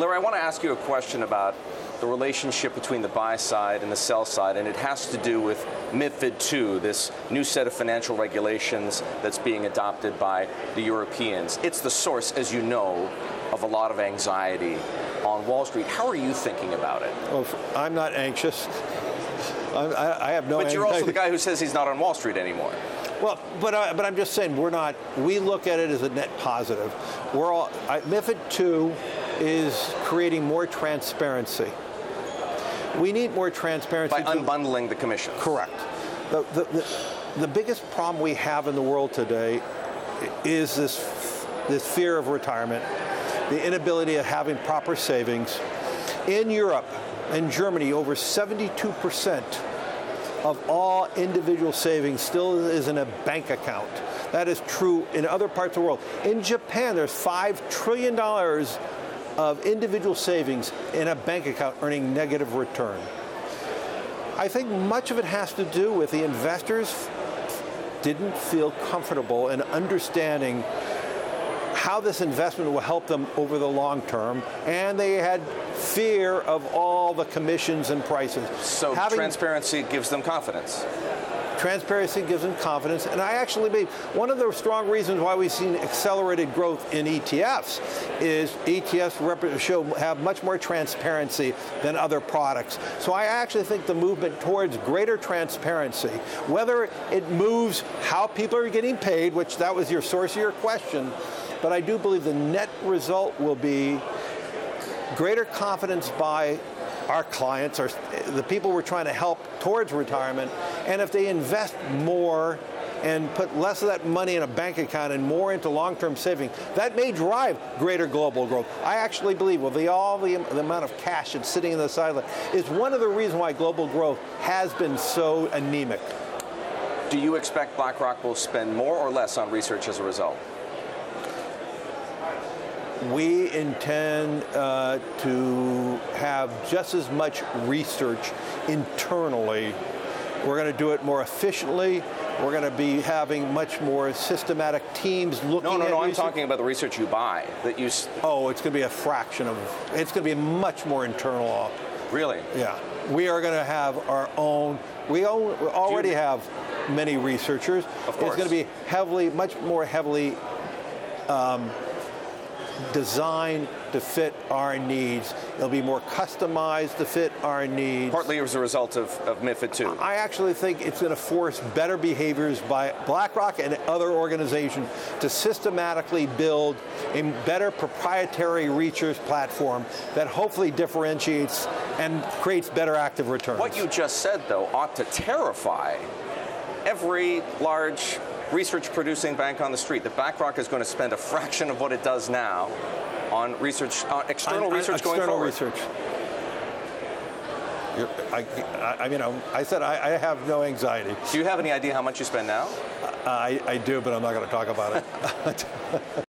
Larry, I want to ask you a question about the relationship between the buy side and the sell side, and it has to do with MiFID II, this new set of financial regulations that's being adopted by the Europeans. It's the source, as you know, of a lot of anxiety on Wall Street. How are you thinking about it? Well, I'm not anxious. I have no But you're anxiety. also the guy who says he's not on Wall Street anymore. Well, but I'm just saying we look at it as a net positive. MiFID II is creating more transparency. We need more transparency. By unbundling the commission. Correct. The biggest problem we have in the world today is this fear of retirement, the inability of having proper savings. In Europe and Germany, over 72% of all individual savings still is in a bank account. That is true in other parts of the world. In Japan, there's $5 trillion of individual savings in a bank account earning negative return. I think much of it has to do with the investors didn't feel comfortable in understanding how this investment will help them over the long term, and they had fear of all the commissions and prices. So transparency gives them confidence. Transparency gives them confidence, and I actually believe one of the strong reasons why we've seen accelerated growth in ETFs is ETFs have much more transparency than other products. So I actually think the movement towards greater transparency, whether it moves how people are getting paid, which that was your source of your question, but I do believe the net result will be greater confidence by our clients, or the people we're trying to help towards retirement, and if they invest more and put less of that money in a bank account and more into long-term savings, that may drive greater global growth. I actually believe the amount of cash that's sitting in the sideline is one of the reasons why global growth has been so anemic. Do you expect BlackRock will spend more or less on research as a result? We intend to have just as much research internally. We're going to do it more efficiently. We're going to be having much more systematic teams looking at research. I'm talking about the research you buy. Oh, it's going to be a fraction of, it's going to be much more internal. Really? Yeah. We are going to have our own, we already have many researchers. Of course. It's going to be much more heavily designed to fit our needs. It'll be more customized to fit our needs. Partly as a result of MiFID II. I actually think it's going to force better behaviors by BlackRock and other organizations to systematically build a better proprietary research platform that hopefully differentiates and creates better active returns. What you just said, though, ought to terrify every large research-producing bank on the street. That BlackRock is going to spend a fraction of what it does now on research, external research going forward. External research. I said I have no anxiety. Do you have any idea how much you spend now? I do, but I'm not going to talk about it.